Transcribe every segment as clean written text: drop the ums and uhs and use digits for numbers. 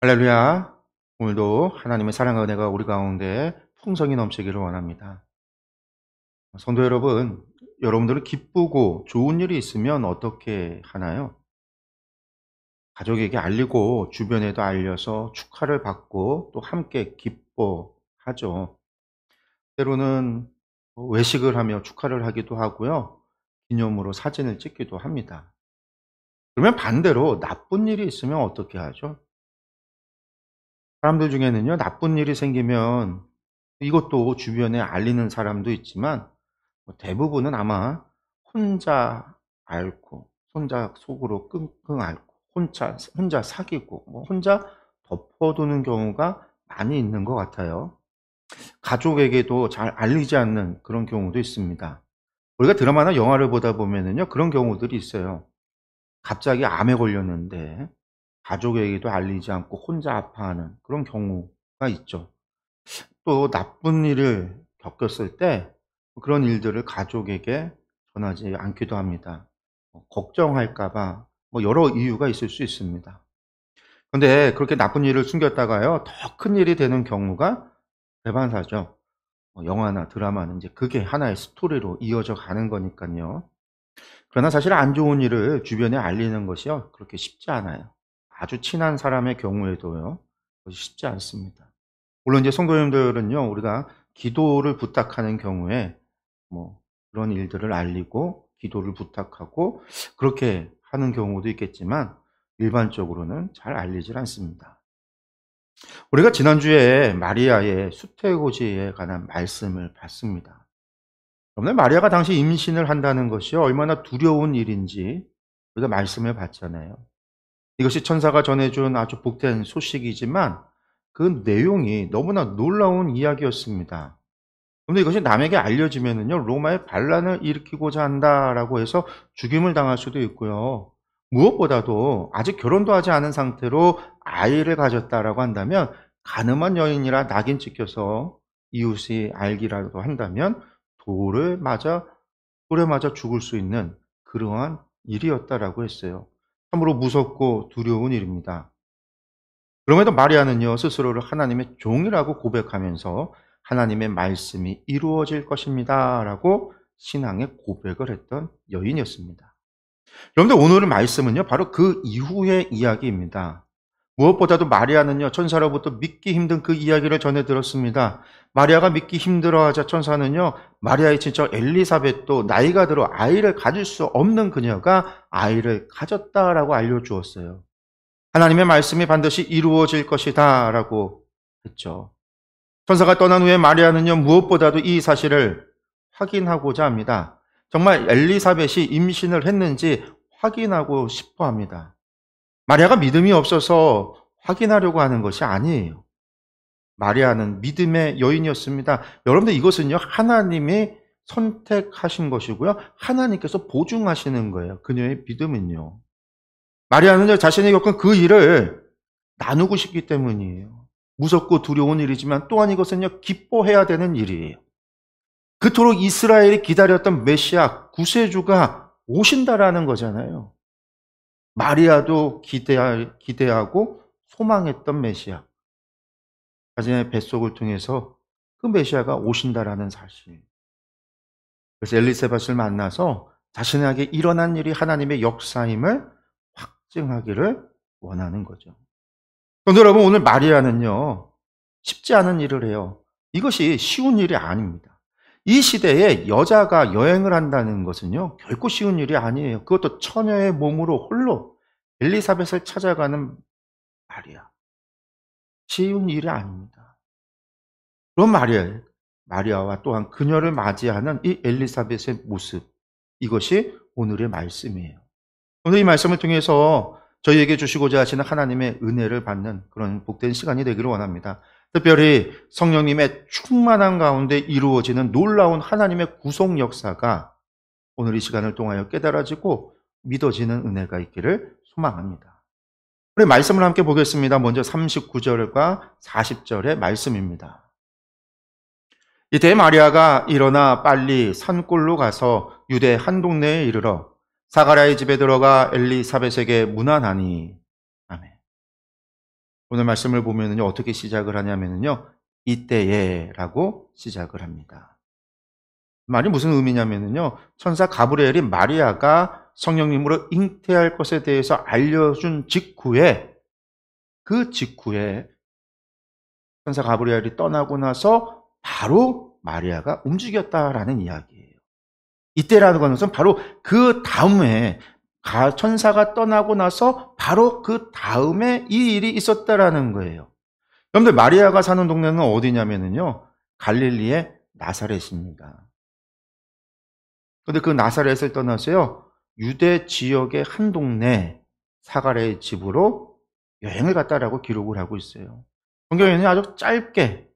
할렐루야. 오늘도 하나님의 사랑과 은혜가 우리 가운데 풍성히 넘치기를 원합니다. 성도 여러분, 여러분들은 기쁘고 좋은 일이 있으면 어떻게 하나요? 가족에게 알리고 주변에도 알려서 축하를 받고 또 함께 기뻐하죠. 때로는 외식을 하며 축하를 하기도 하고요. 기념으로 사진을 찍기도 합니다. 그러면 반대로 나쁜 일이 있으면 어떻게 하죠? 사람들 중에는요, 나쁜 일이 생기면 이것도 주변에 알리는 사람도 있지만 대부분은 아마 혼자 앓고 혼자 속으로 끙끙 앓고 혼자 사귀고 혼자 덮어두는 경우가 많이 있는 것 같아요. 가족에게도 잘 알리지 않는 그런 경우도 있습니다. 우리가 드라마나 영화를 보다 보면은요, 그런 경우들이 있어요. 갑자기 암에 걸렸는데 가족에게도 알리지 않고 혼자 아파하는 그런 경우가 있죠. 또 나쁜 일을 겪었을 때 그런 일들을 가족에게 전하지 않기도 합니다. 걱정할까 봐 여러 이유가 있을 수 있습니다. 근데 그렇게 나쁜 일을 숨겼다가요, 더 큰 일이 되는 경우가 대반사죠. 영화나 드라마는 이제 그게 하나의 스토리로 이어져 가는 거니깐요. 그러나 사실 안 좋은 일을 주변에 알리는 것이요, 그렇게 쉽지 않아요. 아주 친한 사람의 경우에도요, 그것이 쉽지 않습니다. 물론 이제 성도님들은요, 우리가 기도를 부탁하는 경우에 그런 일들을 알리고 기도를 부탁하고 그렇게 하는 경우도 있겠지만 일반적으로는 잘 알리질 않습니다. 우리가 지난주에 마리아의 수태고지에 관한 말씀을 봤습니다. 그런데 마리아가 당시 임신을 한다는 것이 얼마나 두려운 일인지 우리가 말씀을 봤잖아요. 이것이 천사가 전해준 아주 복된 소식이지만 그 내용이 너무나 놀라운 이야기였습니다. 그런데 이것이 남에게 알려지면은요, 로마에 반란을 일으키고자 한다라고 해서 죽임을 당할 수도 있고요. 무엇보다도 아직 결혼도 하지 않은 상태로 아이를 가졌다라고 한다면 가늠한 여인이라 낙인 찍혀서 이웃이 알기라도 한다면 돌에 맞아 죽을 수 있는 그러한 일이었다라고 했어요. 참으로 무섭고 두려운 일입니다. 그럼에도 마리아는요, 스스로를 하나님의 종이라고 고백하면서 하나님의 말씀이 이루어질 것입니다 라고 신앙의 고백을 했던 여인이었습니다. 여러분들, 오늘의 말씀은요, 바로 그 이후의 이야기입니다. 무엇보다도 마리아는요, 천사로부터 믿기 힘든 그 이야기를 전해 들었습니다. 마리아가 믿기 힘들어하자 천사는요, 마리아의 친척 엘리사벳도 나이가 들어 아이를 가질 수 없는 그녀가 아이를 가졌다라고 알려주었어요. 하나님의 말씀이 반드시 이루어질 것이다 라고 했죠. 천사가 떠난 후에 마리아는요, 무엇보다도 이 사실을 확인하고자 합니다. 정말 엘리사벳이 임신을 했는지 확인하고 싶어 합니다. 마리아가 믿음이 없어서 확인하려고 하는 것이 아니에요. 마리아는 믿음의 여인이었습니다. 여러분들, 이것은요, 하나님이 선택하신 것이고요, 하나님께서 보증하시는 거예요. 그녀의 믿음은요. 마리아는 자신이 겪은 그 일을 나누고 싶기 때문이에요. 무섭고 두려운 일이지만 또한 이것은요, 기뻐해야 되는 일이에요. 그토록 이스라엘이 기다렸던 메시아, 구세주가 오신다라는 거잖아요. 마리아도 기대하고 소망했던 메시아. 자신의 뱃속을 통해서 그 메시아가 오신다라는 사실. 그래서 엘리사벳을 만나서 자신에게 일어난 일이 하나님의 역사임을 확증하기를 원하는 거죠. 그런데 여러분, 오늘 마리아는요, 쉽지 않은 일을 해요. 이것이 쉬운 일이 아닙니다. 이 시대에 여자가 여행을 한다는 것은요, 결코 쉬운 일이 아니에요. 그것도 처녀의 몸으로 홀로 엘리사벳을 찾아가는 마리아. 쉬운 일이 아닙니다. 그런 마리아와 또한 그녀를 맞이하는 이 엘리사벳의 모습, 이것이 오늘의 말씀이에요. 오늘 이 말씀을 통해서 저희에게 주시고자 하시는 하나님의 은혜를 받는 그런 복된 시간이 되기를 원합니다. 특별히 성령님의 충만한 가운데 이루어지는 놀라운 하나님의 구속 역사가 오늘 이 시간을 통하여 깨달아지고 믿어지는 은혜가 있기를 소망합니다. 우리 말씀을 함께 보겠습니다. 먼저 39절과 40절의 말씀입니다. 이때 마리아가 일어나 빨리 산골로 가서 유대 한 동네에 이르러 사가랴의 집에 들어가 엘리사벳에게 문안하니. 아멘. 오늘 말씀을 보면은요, 어떻게 시작을 하냐면은요, 이때에라고 시작을 합니다. 말이 무슨 의미냐면은요, 천사 가브리엘이 마리아가 성령님으로 잉태할 것에 대해서 알려준 직후에, 그 직후에 천사 가브리엘이 떠나고 나서 바로 마리아가 움직였다라는 이야기예요. 이때라는 것은 바로 그 다음에 천사가 떠나고 나서 바로 그 다음에 이 일이 있었다라는 거예요. 여러분들 마리아가 사는 동네는 어디냐면요, 갈릴리의 나사렛입니다. 그런데 그 나사렛을 떠나서요, 유대 지역의 한 동네 사가랴의 집으로 여행을 갔다라고 기록을 하고 있어요. 성경에는 아주 짧게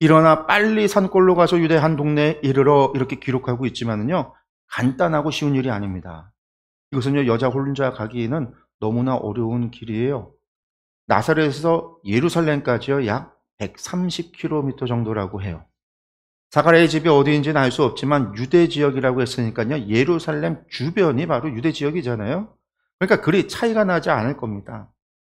일어나 빨리 산골로 가서 유대 한 동네에 이르러 이렇게 기록하고 있지만은요, 간단하고 쉬운 일이 아닙니다. 이것은요, 여자 혼자 가기에는 너무나 어려운 길이에요. 나사렛에서 예루살렘까지요, 약 130km 정도라고 해요. 사가랴의 집이 어디인지는 알 수 없지만 유대 지역이라고 했으니까요, 예루살렘 주변이 바로 유대 지역이잖아요. 그러니까 그리 차이가 나지 않을 겁니다.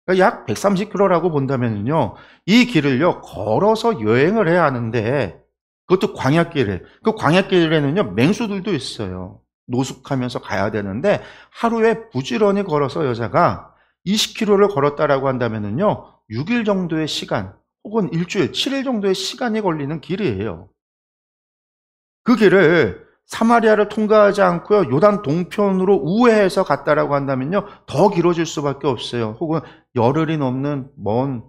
그러니까 약 130km라고 본다면요, 이 길을요 걸어서 여행을 해야 하는데, 그것도 광야길에, 그 광야길에는요 맹수들도 있어요. 노숙하면서 가야 되는데 하루에 부지런히 걸어서 여자가 20km를 걸었다라고 한다면요 6일 정도의 시간, 혹은 일주일, 7일 정도의 시간이 걸리는 길이에요. 그 길을 사마리아를 통과하지 않고요, 요단 동편으로 우회해서 갔다라고 한다면요, 더 길어질 수밖에 없어요. 혹은 열흘이 넘는 먼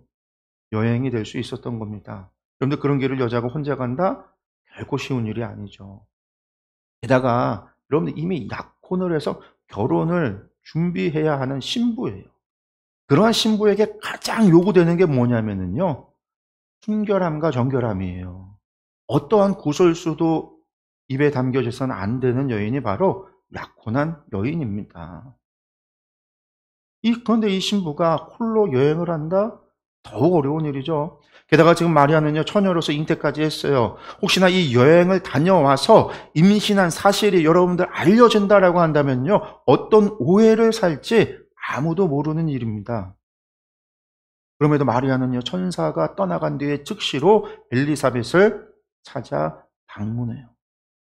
여행이 될 수 있었던 겁니다. 그런데 그런 길을 여자가 혼자 간다? 결코 쉬운 일이 아니죠. 게다가 여러분들 이미 약혼을 해서 결혼을 준비해야 하는 신부예요. 그러한 신부에게 가장 요구되는 게 뭐냐면요, 순결함과 정결함이에요. 어떠한 구설수도 입에 담겨져서는 안 되는 여인이 바로 약혼한 여인입니다. 그런데 이 신부가 홀로 여행을 한다? 더욱 어려운 일이죠. 게다가 지금 마리아는요, 처녀로서 잉태까지 했어요. 혹시나 이 여행을 다녀와서 임신한 사실이 여러분들 알려진다라고 한다면요, 어떤 오해를 살지 아무도 모르는 일입니다. 그럼에도 마리아는요, 천사가 떠나간 뒤에 즉시로 엘리사벳을 찾아 방문해요.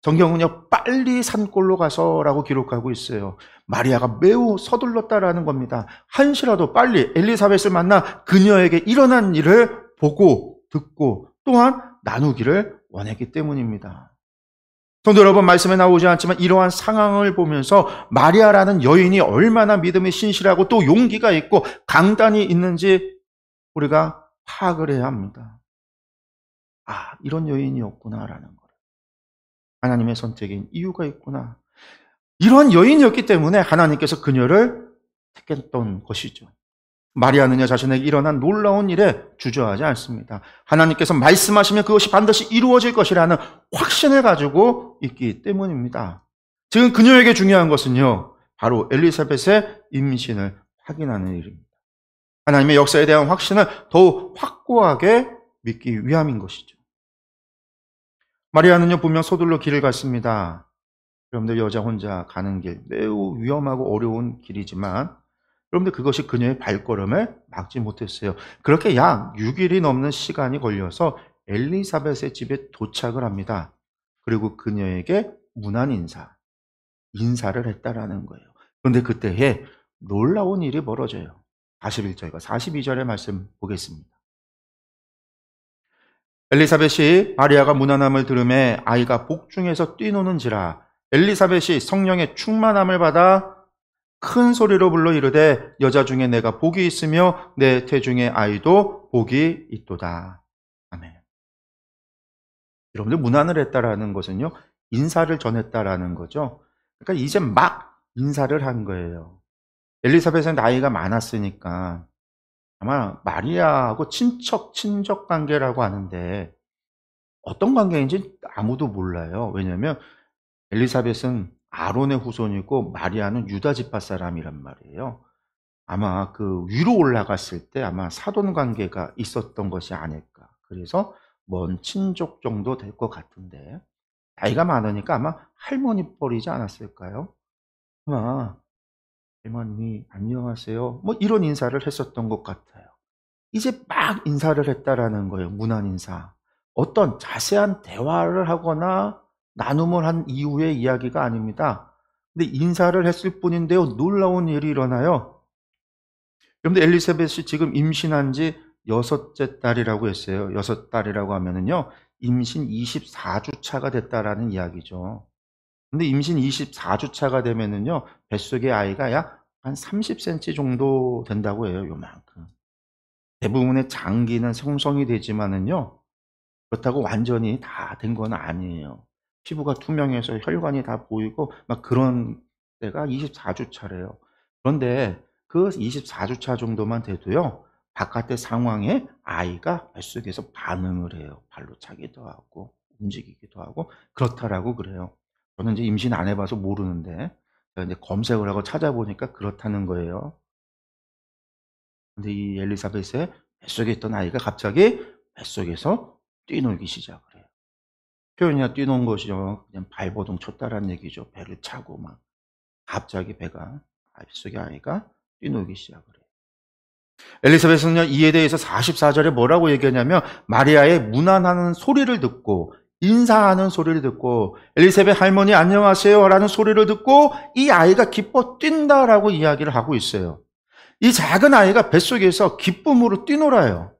성경은요, 빨리 산골로 가서라고 기록하고 있어요. 마리아가 매우 서둘렀다라는 겁니다. 한시라도 빨리 엘리사벳을 만나 그녀에게 일어난 일을 보고 듣고 또한 나누기를 원했기 때문입니다. 성도 여러분, 말씀에 나오지 않지만 이러한 상황을 보면서 마리아라는 여인이 얼마나 믿음이 신실하고 또 용기가 있고 강단이 있는지 우리가 파악을 해야 합니다. 아, 이런 여인이었구나라는 거. 하나님의 선택인 이유가 있구나. 이러한 여인이었기 때문에 하나님께서 그녀를 택했던 것이죠. 마리아는요, 자신에게 일어난 놀라운 일에 주저하지 않습니다. 하나님께서 말씀하시면 그것이 반드시 이루어질 것이라는 확신을 가지고 있기 때문입니다. 지금 그녀에게 중요한 것은요, 바로 엘리사벳의 임신을 확인하는 일입니다. 하나님의 역사에 대한 확신을 더욱 확고하게 믿기 위함인 것이죠. 마리아는요, 분명 서둘러 길을 갔습니다. 여러분들 여자 혼자 가는 길, 매우 위험하고 어려운 길이지만 여러분들 그것이 그녀의 발걸음을 막지 못했어요. 그렇게 약 6일이 넘는 시간이 걸려서 엘리사벳의 집에 도착을 합니다. 그리고 그녀에게 문안 인사를 했다라는 거예요. 그런데 그때에 놀라운 일이 벌어져요. 41절과 42절의 말씀 보겠습니다. 엘리사벳이 마리아가 문안함을 들음에 아이가 복중에서 뛰노는지라. 엘리사벳이 성령의 충만함을 받아 큰 소리로 불러 이르되 여자 중에 내가 복이 있으며 내 태중의 아이도 복이 있도다. 아멘. 여러분들, 문안을 했다라는 것은요, 인사를 전했다라는 거죠. 그러니까 이제 막 인사를 한 거예요. 엘리사벳은 나이가 많았으니까 아마 마리아하고 친척 관계라고 하는데 어떤 관계인지 아무도 몰라요. 왜냐하면 엘리사벳은 아론의 후손이고 마리아는 유다 지파 사람이란 말이에요. 아마 그 위로 올라갔을 때 아마 사돈 관계가 있었던 것이 아닐까. 그래서 먼 친족 정도 될 것 같은데 나이가 많으니까 아마 할머니 뻘이지 않았을까요? 아마 할머니 안녕하세요. 뭐 이런 인사를 했었던 것 같아요. 이제 막 인사를 했다라는 거예요. 문안 인사. 어떤 자세한 대화를 하거나 나눔을 한 이후의 이야기가 아닙니다. 근데 인사를 했을 뿐인데요. 놀라운 일이 일어나요. 여러분들 엘리사벳이 지금 임신한 지 여섯째 달이라고 했어요. 여섯 달이라고 하면은요. 임신 24주 차가 됐다라는 이야기죠. 근데 임신 24주 차가 되면은요. 뱃속의 아이가 약 한 30cm 정도 된다고 해요. 요만큼. 대부분의 장기는 형성이 되지만은요. 그렇다고 완전히 다 된 건 아니에요. 피부가 투명해서 혈관이 다 보이고 막 그런 때가 24주 차래요. 그런데 그 24주 차 정도만 돼도요. 바깥의 상황에 아이가 뱃속에서 반응을 해요. 발로 차기도 하고 움직이기도 하고 그렇다라고 그래요. 저는 이제 임신 안 해 봐서 모르는데 제가 이제 검색을 하고 찾아보니까 그렇다는 거예요. 근데 이 엘리사벳의 뱃속에 있던 아이가 갑자기 뱃속에서 뛰놀기 시작을 해요. 표현이야 뛰노는 것이죠. 그냥 발버둥 쳤다라는 얘기죠. 배를 차고 막 갑자기 배가 뱃속의 아이가 뛰놀기 시작을 해요. 엘리사벳은요 이에 대해서 44절에 뭐라고 얘기하냐면 마리아의 문안하는 소리를 듣고 인사하는 소리를 듣고 엘리사벳 할머니 안녕하세요라는 소리를 듣고 이 아이가 기뻐 뛴다라고 이야기를 하고 있어요. 이 작은 아이가 뱃속에서 기쁨으로 뛰놀아요.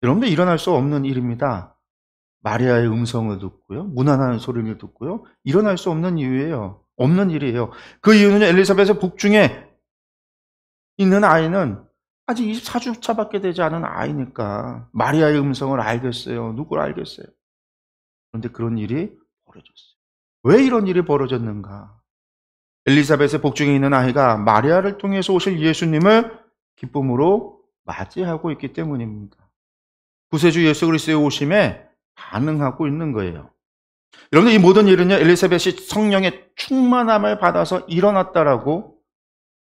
여러분들 일어날 수 없는 일입니다. 마리아의 음성을 듣고요. 문안하는 소리를 듣고요. 일어날 수 없는 이유예요. 없는 일이에요. 그 이유는 엘리사벳의 복중에 있는 아이는 아직 24주 차밖에 되지 않은 아이니까 마리아의 음성을 알겠어요. 누굴 알겠어요. 그런데 그런 일이 벌어졌어요. 왜 이런 일이 벌어졌는가? 엘리사벳의 복중에 있는 아이가 마리아를 통해서 오실 예수님을 기쁨으로 맞이하고 있기 때문입니다. 구세주 예수 그리스도의 오심에 반응하고 있는 거예요. 여러분들 이 모든 일은요 엘리사벳이 성령의 충만함을 받아서 일어났다라고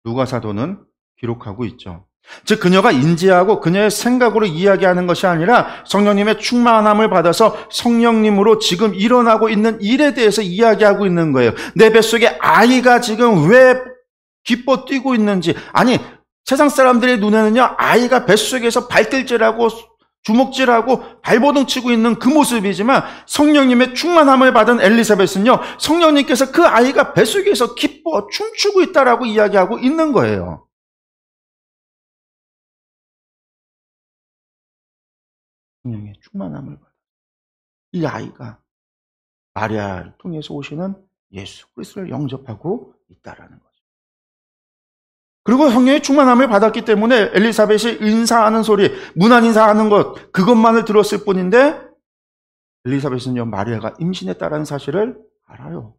누가사도는 기록하고 있죠. 즉 그녀가 인지하고 그녀의 생각으로 이야기하는 것이 아니라 성령님의 충만함을 받아서 성령님으로 지금 일어나고 있는 일에 대해서 이야기하고 있는 거예요. 내 뱃속에 아이가 지금 왜 기뻐 뛰고 있는지. 아니 세상 사람들의 눈에는요 아이가 뱃속에서 발길질하고 주먹질하고 발버둥 치고 있는 그 모습이지만 성령님의 충만함을 받은 엘리사벳은요 성령님께서 그 아이가 뱃속에서 기뻐 춤추고 있다라고 이야기하고 있는 거예요. 성령의 충만함을 받은 이 아이가 마리아를 통해서 오시는 예수 그리스도를 영접하고 있다라는 거죠. 그리고 성령의 충만함을 받았기 때문에 엘리사벳이 인사하는 소리, 문안 인사하는 것 그것만을 들었을 뿐인데 엘리사벳은요 마리아가 임신했다라는 사실을 알아요.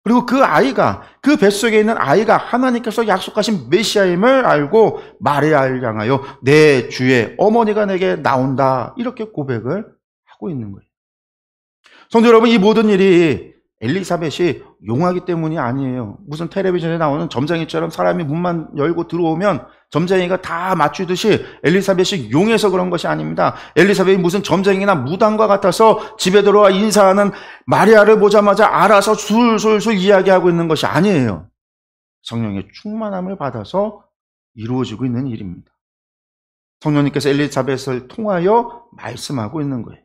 그리고 그 아이가 그 뱃속에 있는 아이가 하나님께서 약속하신 메시아임을 알고 마리아를 향하여 내 주의 어머니가 내게 나온다 이렇게 고백을 하고 있는 거예요. 성도 여러분 이 모든 일이 엘리사벳이 용하기 때문이 아니에요. 무슨 텔레비전에 나오는 점쟁이처럼 사람이 문만 열고 들어오면 점쟁이가 다 맞추듯이 엘리사벳이 용해서 그런 것이 아닙니다. 엘리사벳이 무슨 점쟁이나 무당과 같아서 집에 들어와 인사하는 마리아를 보자마자 알아서 술술술 이야기하고 있는 것이 아니에요. 성령의 충만함을 받아서 이루어지고 있는 일입니다. 성령님께서 엘리사벳을 통하여 말씀하고 있는 거예요.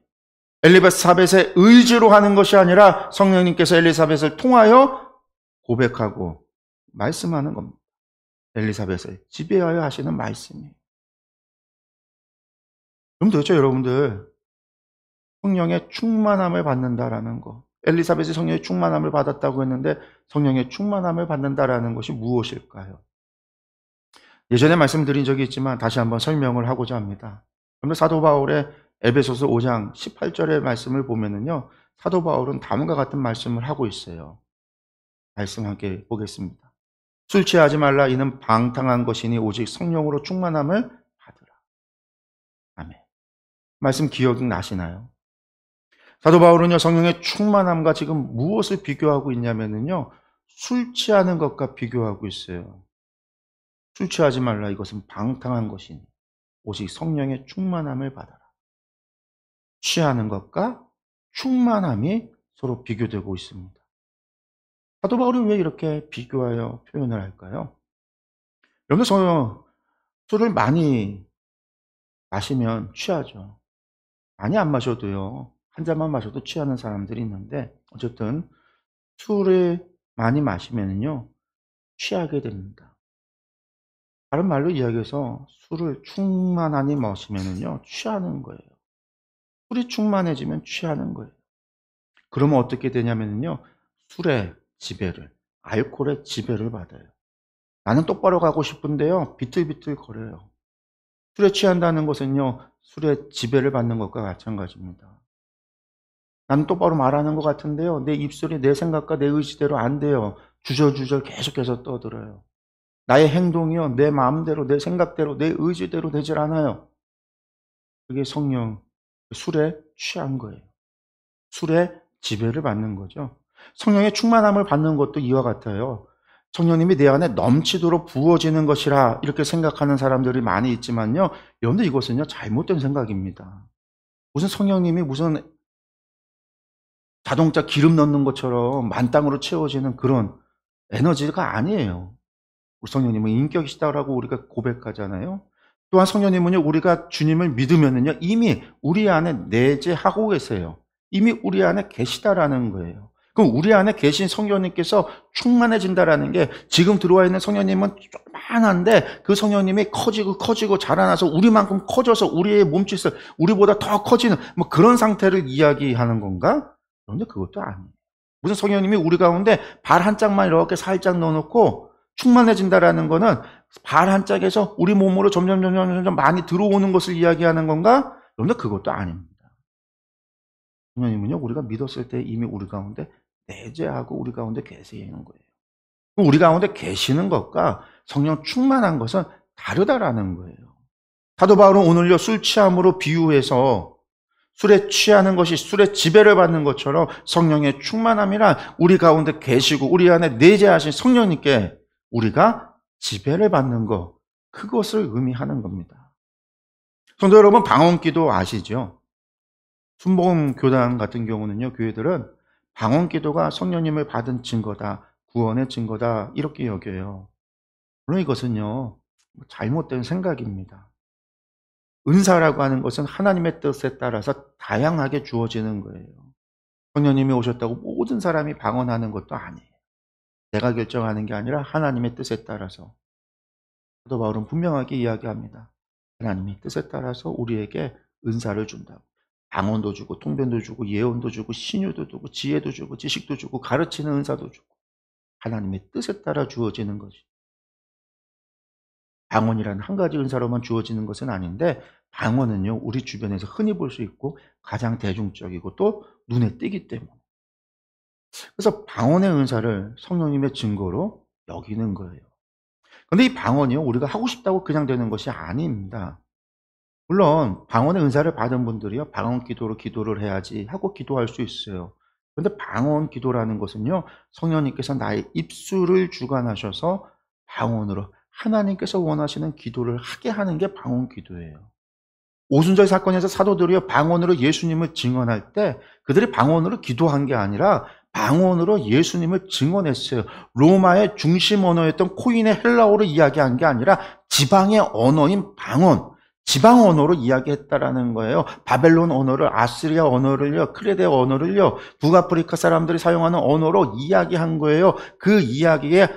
엘리사벳의 의지로 하는 것이 아니라 성령님께서 엘리사벳을 통하여 고백하고 말씀하는 겁니다. 엘리사벳을 지배하여 하시는 말씀이에요. 그럼 도대체 여러분들 성령의 충만함을 받는다라는 거, 엘리사벳이 성령의 충만함을 받았다고 했는데 성령의 충만함을 받는다라는 것이 무엇일까요? 예전에 말씀드린 적이 있지만 다시 한번 설명을 하고자 합니다. 그런데 사도 바울의 에베소서 5장 18절의 말씀을 보면은요, 사도 바울은 다음과 같은 말씀을 하고 있어요. 말씀 함께 보겠습니다. 술 취하지 말라 이는 방탕한 것이니 오직 성령으로 충만함을 받으라. 아멘. 말씀 기억이 나시나요? 사도 바울은요, 성령의 충만함과 지금 무엇을 비교하고 있냐면은요, 술 취하는 것과 비교하고 있어요. 술 취하지 말라 이것은 방탕한 것이니 오직 성령의 충만함을 받아라. 취하는 것과 충만함이 서로 비교되고 있습니다. 사도 바울이 왜 이렇게 비교하여 표현을 할까요? 여러분 술을 많이 마시면 취하죠. 많이 안 마셔도요. 한 잔만 마셔도 취하는 사람들이 있는데 어쨌든 술을 많이 마시면은요 취하게 됩니다. 다른 말로 이야기해서 술을 충만하니 마시면은요 취하는 거예요. 술이 충만해지면 취하는 거예요. 그러면 어떻게 되냐면요 술의 지배를, 알코올의 지배를 받아요. 나는 똑바로 가고 싶은데요 비틀비틀거려요. 술에 취한다는 것은요 술의 지배를 받는 것과 마찬가지입니다. 나는 똑바로 말하는 것 같은데요 내 입술이 내 생각과 내 의지대로 안 돼요. 주절주절 계속해서 떠들어요. 나의 행동이요 내 마음대로, 내 생각대로, 내 의지대로 되질 않아요. 그게 성령, 술에 취한 거예요. 술에 지배를 받는 거죠. 성령의 충만함을 받는 것도 이와 같아요. 성령님이 내 안에 넘치도록 부어지는 것이라 이렇게 생각하는 사람들이 많이 있지만요. 여러분들 이것은요 잘못된 생각입니다. 무슨 성령님이 무슨 자동차 기름 넣는 것처럼 만땅으로 채워지는 그런 에너지가 아니에요. 우리 성령님은 인격이시다라고 우리가 고백하잖아요. 또한 성령님은요, 우리가 주님을 믿으면은요, 이미 우리 안에 내재하고 계세요. 이미 우리 안에 계시다라는 거예요. 그럼 우리 안에 계신 성령님께서 충만해진다라는 게 지금 들어와 있는 성령님은 조그만한데 그 성령님이 커지고 자라나서 우리만큼 커져서 우리의 몸짓을 우리보다 더 커지는 뭐 그런 상태를 이야기하는 건가? 그런데 그것도 아니에요. 무슨 성령님이 우리 가운데 발 한 짝만 이렇게 살짝 넣어놓고 충만해진다라는 거는 발 한 짝에서 우리 몸으로 점점 많이 들어오는 것을 이야기하는 건가? 그런데 그것도 아닙니다. 성령님은요, 우리가 믿었을 때 이미 우리 가운데 내재하고 우리 가운데 계시는 거예요. 우리 가운데 계시는 것과 성령 충만한 것은 다르다라는 거예요. 사도 바울은 오늘요, 술 취함으로 비유해서 술에 취하는 것이 술의 지배를 받는 것처럼 성령의 충만함이란 우리 가운데 계시고 우리 안에 내재하신 성령님께 우리가 지배를 받는 것, 그것을 의미하는 겁니다. 성도 여러분, 방언기도 아시죠? 순복음교단 같은 경우는요, 교회들은 방언기도가 성령님을 받은 증거다, 구원의 증거다 이렇게 여겨요. 물론 이것은요 잘못된 생각입니다. 은사라고 하는 것은 하나님의 뜻에 따라서 다양하게 주어지는 거예요. 성령님이 오셨다고 모든 사람이 방언하는 것도 아니에요. 내가 결정하는 게 아니라 하나님의 뜻에 따라서. 사도 바울은 분명하게 이야기합니다. 하나님의 뜻에 따라서 우리에게 은사를 준다고. 방언도 주고 통변도 주고 예언도 주고 신유도 주고 지혜도 주고 지식도 주고 가르치는 은사도 주고 하나님의 뜻에 따라 주어지는 것이. 방언이라는 한 가지 은사로만 주어지는 것은 아닌데 방언은요 우리 주변에서 흔히 볼 수 있고 가장 대중적이고 또 눈에 띄기 때문에 그래서 방언의 은사를 성령님의 증거로 여기는 거예요. 그런데 이 방언이요 우리가 하고 싶다고 그냥 되는 것이 아닙니다. 물론 방언의 은사를 받은 분들이요 방언 기도로 기도를 해야지 하고 기도할 수 있어요. 그런데 방언 기도라는 것은요 성령님께서 나의 입술을 주관하셔서 방언으로 하나님께서 원하시는 기도를 하게 하는 게 방언 기도예요. 오순절 사건에서 사도들이 방언으로 예수님을 증언할 때 그들이 방언으로 기도한 게 아니라 방언으로 예수님을 증언했어요. 로마의 중심 언어였던 코인의 헬라어로 이야기한 게 아니라 지방의 언어인 방언, 지방 언어로 이야기했다라는 거예요. 바벨론 언어를, 아시리아 언어를요, 크레데 언어를요, 북아프리카 사람들이 사용하는 언어로 이야기한 거예요. 그 이야기에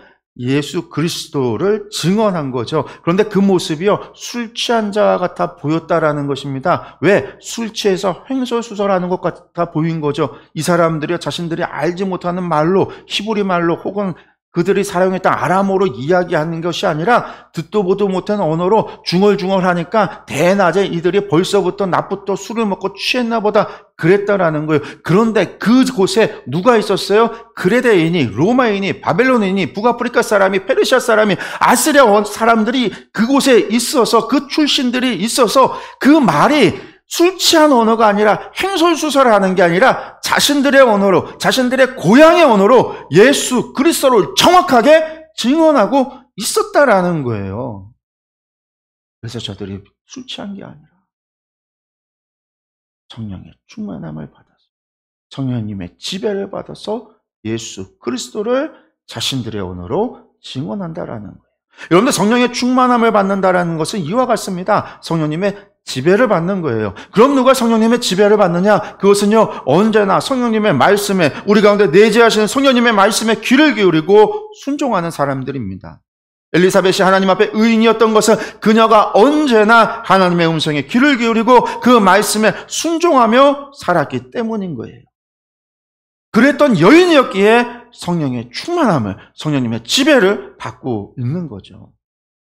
예수 그리스도를 증언한 거죠. 그런데 그 모습이요 술 취한 자 같아 보였다라는 것입니다. 왜? 술 취해서 횡설수설하는 것 같아 보인 거죠. 이 사람들이 자신들이 알지 못하는 말로 히브리 말로 혹은 그들이 사용했던 아람어로 이야기하는 것이 아니라 듣도 보도 못한 언어로 중얼중얼하니까 대낮에 이들이 벌써부터 낮부터 술을 먹고 취했나 보다 그랬다라는 거예요. 그런데 그곳에 누가 있었어요? 그레데인이, 로마인이, 바벨론인이, 북아프리카 사람이, 페르시아 사람이, 아시리아 사람들이 그곳에 있어서 그 출신들이 있어서 그 말이 술 취한 언어가 아니라 행설수설하는 게 아니라 자신들의 언어로, 자신들의 고향의 언어로 예수 그리스도를 정확하게 증언하고 있었다라는 거예요. 그래서 저들이 술 취한 게 아니라 성령의 충만함을 받아서 성령님의 지배를 받아서 예수 그리스도를 자신들의 언어로 증언한다라는 거예요. 여러분들 성령의 충만함을 받는다라는 것은 이와 같습니다. 성령님의 지배를 받는 거예요. 그럼 누가 성령님의 지배를 받느냐? 그것은요, 언제나 성령님의 말씀에, 우리 가운데 내재하시는 성령님의 말씀에 귀를 기울이고 순종하는 사람들입니다. 엘리사벳이 하나님 앞에 의인이었던 것은 그녀가 언제나 하나님의 음성에 귀를 기울이고 그 말씀에 순종하며 살았기 때문인 거예요. 그랬던 여인이었기에 성령의 충만함을, 성령님의 지배를 받고 있는 거죠.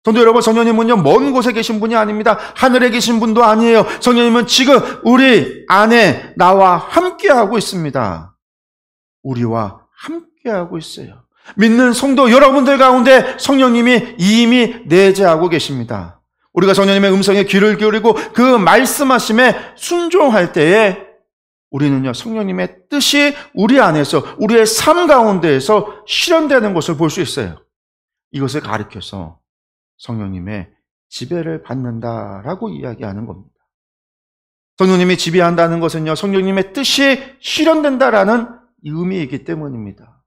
성도 여러분, 성령님은요, 먼 곳에 계신 분이 아닙니다. 하늘에 계신 분도 아니에요. 성령님은 지금 우리 안에 나와 함께하고 있습니다. 우리와 함께하고 있어요. 믿는 성도 여러분들 가운데 성령님이 이미 내재하고 계십니다. 우리가 성령님의 음성에 귀를 기울이고 그 말씀하심에 순종할 때에 우리는요, 성령님의 뜻이 우리 안에서, 우리의 삶 가운데에서 실현되는 것을 볼 수 있어요. 이것을 가리켜서 성령님의 지배를 받는다라고 이야기하는 겁니다. 성령님이 지배한다는 것은요, 성령님의 뜻이 실현된다라는 의미이기 때문입니다.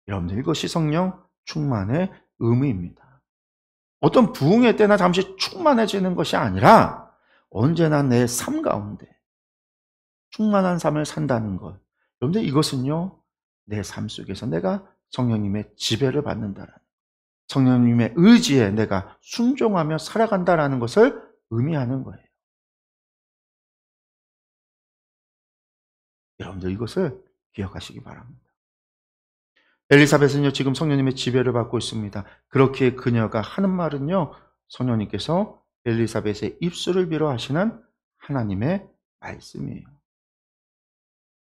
여러분들, 이것이 성령 충만의 의미입니다. 어떤 부흥의 때나 잠시 충만해지는 것이 아니라 언제나 내 삶 가운데 충만한 삶을 산다는 것. 여러분들, 이것은요, 내 삶 속에서 내가 성령님의 지배를 받는다라는, 성령님의 의지에 내가 순종하며 살아간다라는 것을 의미하는 거예요. 여러분들, 이것을 기억하시기 바랍니다. 엘리사벳은요, 지금 성령님의 지배를 받고 있습니다. 그렇게 그녀가 하는 말은요, 성령님께서 엘리사벳의 입술을 빌어 하시는 하나님의 말씀이에요.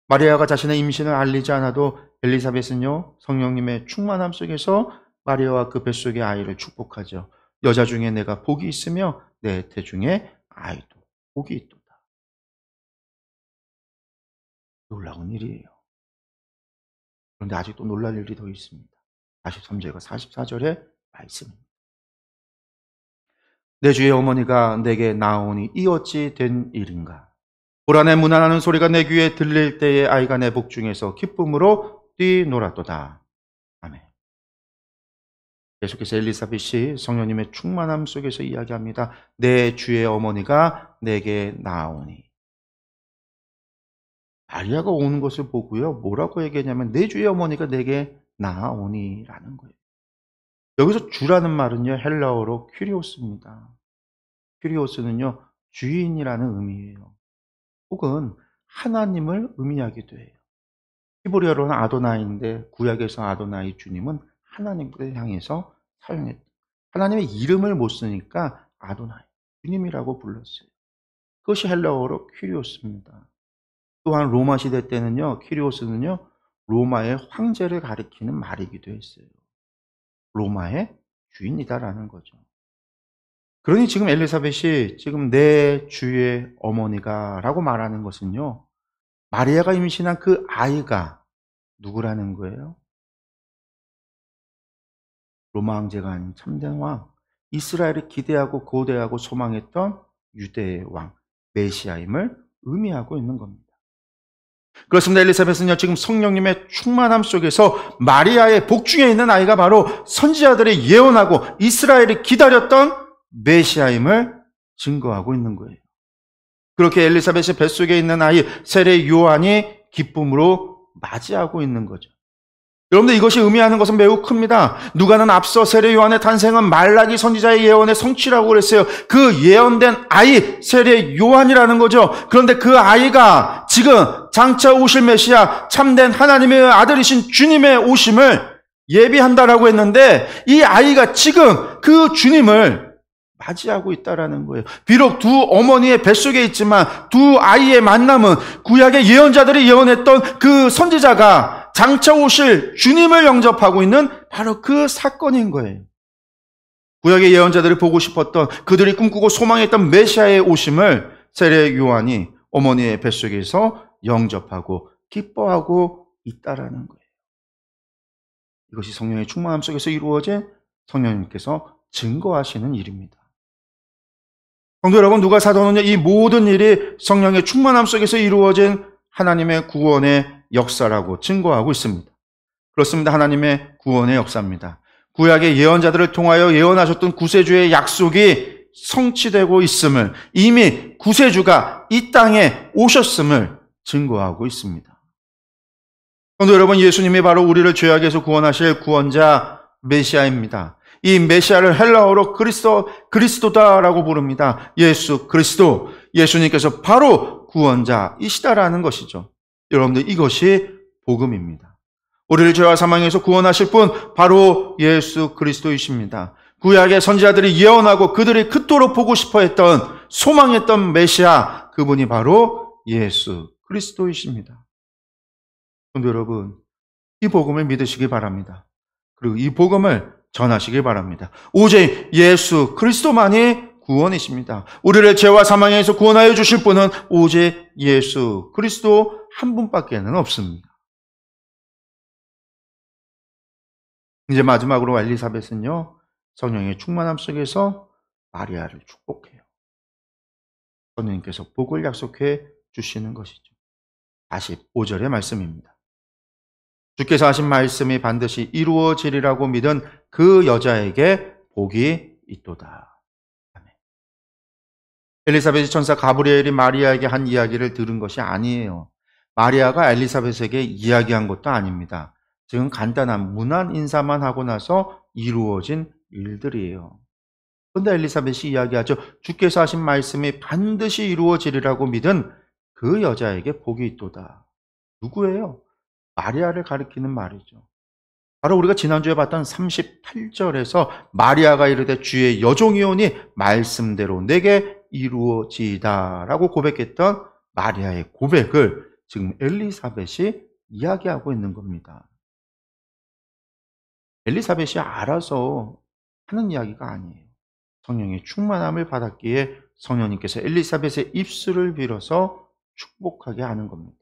마리아가 자신의 임신을 알리지 않아도 엘리사벳은요, 성령님의 충만함 속에서 마리아와 그 뱃속의 아이를 축복하죠. 여자 중에 내가 복이 있으며 내 태중에 아이도 복이 있도다. 놀라운 일이에요. 그런데 아직도 놀랄 일이 더 있습니다. 43절과 44절의 말씀입니다. 내 주의 어머니가 내게 나오니 이 어찌 된 일인가? 보라, 내 문안하는 소리가 내 귀에 들릴 때에 아이가 내 복중에서 기쁨으로 뛰놀았도다. 아멘. 계속해서 엘리사벳이 성령님의 충만함 속에서 이야기합니다. 내 주의 어머니가 내게 나오니. 마리아가 오는 것을 보고요, 뭐라고 얘기하냐면 내 주의 어머니가 내게 나오니라는 거예요. 여기서 주라는 말은요, 헬라어로 큐리오스입니다. 큐리오스는요, 주인이라는 의미예요. 혹은 하나님을 의미하기도 해요. 히브리어로는 아도나이인데 구약에서 아도나이 주님은 하나님을 향해서 사용했다. 하나님의 이름을 못 쓰니까 아도나이, 주님이라고 불렀어요. 그것이 헬라어로 큐리오스입니다. 또한 로마 시대 때는요, 큐리오스는요, 로마의 황제를 가리키는 말이기도 했어요. 로마의 주인이다라는 거죠. 그러니 지금 엘리사벳이 지금 내 주의 어머니가 라고 말하는 것은요, 마리아가 임신한 그 아이가 누구라는 거예요? 로마 황제가 아닌 참된 왕, 이스라엘이 기대하고 고대하고 소망했던 유대의 왕, 메시아임을 의미하고 있는 겁니다. 그렇습니다. 엘리사벳은요, 지금 성령님의 충만함 속에서 마리아의 복중에 있는 아이가 바로 선지자들이 예언하고 이스라엘이 기다렸던 메시아임을 증거하고 있는 거예요. 그렇게 엘리사벳의 뱃속에 있는 아이 세례 요한이 기쁨으로 맞이하고 있는 거죠. 여러분들, 이것이 의미하는 것은 매우 큽니다. 누가는 앞서 세례 요한의 탄생은 말라기 선지자의 예언의 성취라고 그랬어요. 그 예언된 아이 세례 요한이라는 거죠. 그런데 그 아이가 지금 장차 오실 메시아, 참된 하나님의 아들이신 주님의 오심을 예비한다라고 했는데, 이 아이가 지금 그 주님을 맞이하고 있다라는 거예요. 비록 두 어머니의 뱃속에 있지만 두 아이의 만남은 구약의 예언자들이 예언했던 그 선지자가 장차 오실 주님을 영접하고 있는 바로 그 사건인 거예요. 구약의 예언자들이 보고 싶었던, 그들이 꿈꾸고 소망했던 메시아의 오심을 세례 요한이 어머니의 뱃속에서 영접하고 기뻐하고 있다라는 거예요. 이것이 성령의 충만함 속에서 이루어진 성령님께서 증거하시는 일입니다. 성도 여러분, 누가사도는요, 이 모든 일이 성령의 충만함 속에서 이루어진 하나님의 구원의 역사라고 증거하고 있습니다. 그렇습니다. 하나님의 구원의 역사입니다. 구약의 예언자들을 통하여 예언하셨던 구세주의 약속이 성취되고 있음을, 이미 구세주가 이 땅에 오셨음을 증거하고 있습니다. 그런데 여러분, 예수님이 바로 우리를 죄악에서 구원하실 구원자 메시아입니다. 이 메시아를 헬라어로 그리스도다라고 부릅니다. 예수 그리스도, 예수님께서 바로 구원자이시다라는 것이죠. 여러분들, 이것이 복음입니다. 우리를 죄와 사망에서 구원하실 분 바로 예수 그리스도이십니다. 구약의 선지자들이 예언하고 그들이 그토록 보고 싶어했던, 소망했던 메시아, 그분이 바로 예수 그리스도이십니다. 그런데 여러분, 이 복음을 믿으시기 바랍니다. 그리고 이 복음을 전하시기 바랍니다. 오직 예수 그리스도만이 구원이십니다. 우리를 죄와 사망에서 구원하여 주실 분은 오직 예수 그리스도 한 분밖에는 없습니다. 이제 마지막으로 엘리사벳은요, 성령의 충만함 속에서 마리아를 축복해요. 성령님께서 복을 약속해 주시는 것이죠. 45절의 말씀입니다. 주께서 하신 말씀이 반드시 이루어지리라고 믿은 그 여자에게 복이 있도다. 아멘. 엘리사벳이 천사 가브리엘이 마리아에게 한 이야기를 들은 것이 아니에요. 마리아가 엘리사벳에게 이야기한 것도 아닙니다. 지금 간단한 문안 인사만 하고 나서 이루어진 일들이에요. 그런데 엘리사벳이 이야기하죠. 주께서 하신 말씀이 반드시 이루어지리라고 믿은 그 여자에게 복이 있도다. 누구예요? 마리아를 가리키는 말이죠. 바로 우리가 지난주에 봤던 38절에서 마리아가 이르되 주의 여종이오니 말씀대로 내게 이루어지이다라고 고백했던 마리아의 고백을 지금 엘리사벳이 이야기하고 있는 겁니다. 엘리사벳이 알아서 하는 이야기가 아니에요. 성령의 충만함을 받았기에 성령님께서 엘리사벳의 입술을 빌어서 축복하게 하는 겁니다.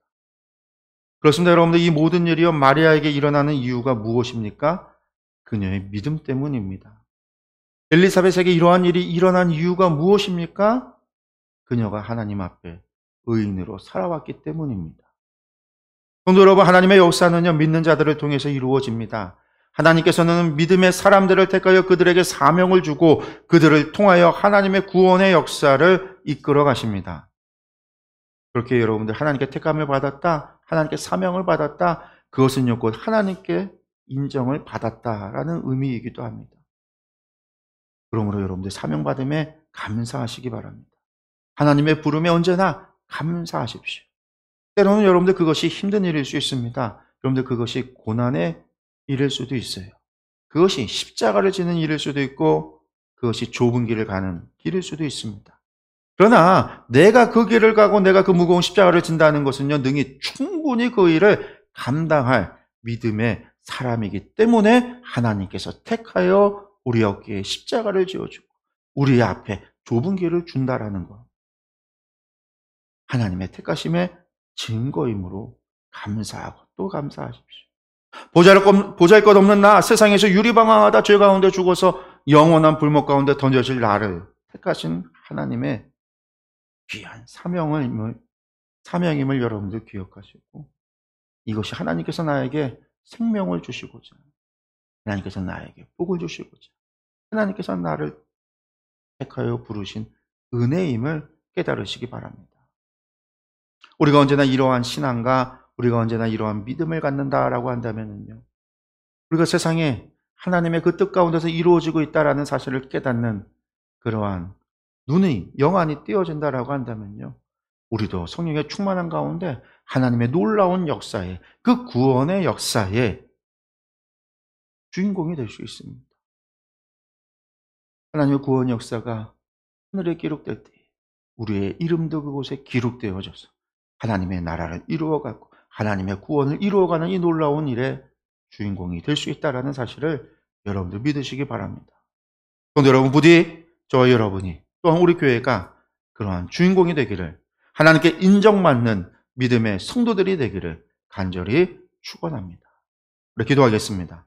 그렇습니다. 여러분들, 이 모든 일이요 마리아에게 일어나는 이유가 무엇입니까? 그녀의 믿음 때문입니다. 엘리사벳에게 이러한 일이 일어난 이유가 무엇입니까? 그녀가 하나님 앞에 의인으로 살아왔기 때문입니다. 성도 여러분, 하나님의 역사는요 믿는 자들을 통해서 이루어집니다. 하나님께서는 믿음의 사람들을 택하여 그들에게 사명을 주고 그들을 통하여 하나님의 구원의 역사를 이끌어 가십니다. 그렇게 여러분들 하나님께 택함을 받았다, 하나님께 사명을 받았다, 그것은요 곧 하나님께 인정을 받았다라는 의미이기도 합니다. 그러므로 여러분들 사명받음에 감사하시기 바랍니다. 하나님의 부름에 언제나 감사하십시오. 때로는 여러분들 그것이 힘든 일일 수 있습니다. 여러분들 그것이 고난의 일일 수도 있어요. 그것이 십자가를 지는 일일 수도 있고 그것이 좁은 길을 가는 길일 수도 있습니다. 그러나 내가 그 길을 가고 내가 그 무거운 십자가를 진다는 것은요 능히 충분히 그 일을 감당할 믿음의 사람이기 때문에 하나님께서 택하여 우리 어깨에 십자가를 지어주고 우리 앞에 좁은 길을 준다라는 것, 하나님의 택하심의 증거이므로 감사하고 또 감사하십시오. 보잘것없는 나, 세상에서 유리방황하다 죄 가운데 죽어서 영원한 불목 가운데 던져질 나를 택하신 하나님의 귀한 사명임을 여러분들 기억하시고, 이것이 하나님께서 나에게 생명을 주시고자, 하나님께서 나에게 복을 주시고자, 하나님께서 나를 택하여 부르신 은혜임을 깨달으시기 바랍니다. 우리가 언제나 이러한 신앙과 우리가 언제나 이러한 믿음을 갖는다라고 한다면요, 우리가 세상에 하나님의 그 뜻 가운데서 이루어지고 있다라는 사실을 깨닫는 그러한 눈이 영안이 띄어진다라고 한다면요, 우리도 성령의 충만한 가운데 하나님의 놀라운 역사에, 그 구원의 역사에 주인공이 될 수 있습니다. 하나님의 구원 역사가 하늘에 기록될 때 우리의 이름도 그곳에 기록되어져서 하나님의 나라를 이루어가고 하나님의 구원을 이루어가는 이 놀라운 일에 주인공이 될 수 있다는 사실을 여러분들 믿으시기 바랍니다. 그런데 여러분, 부디 저와 여러분이 또한 우리 교회가 그러한 주인공이 되기를, 하나님께 인정받는 믿음의 성도들이 되기를 간절히 축원합니다. 우리 기도하겠습니다.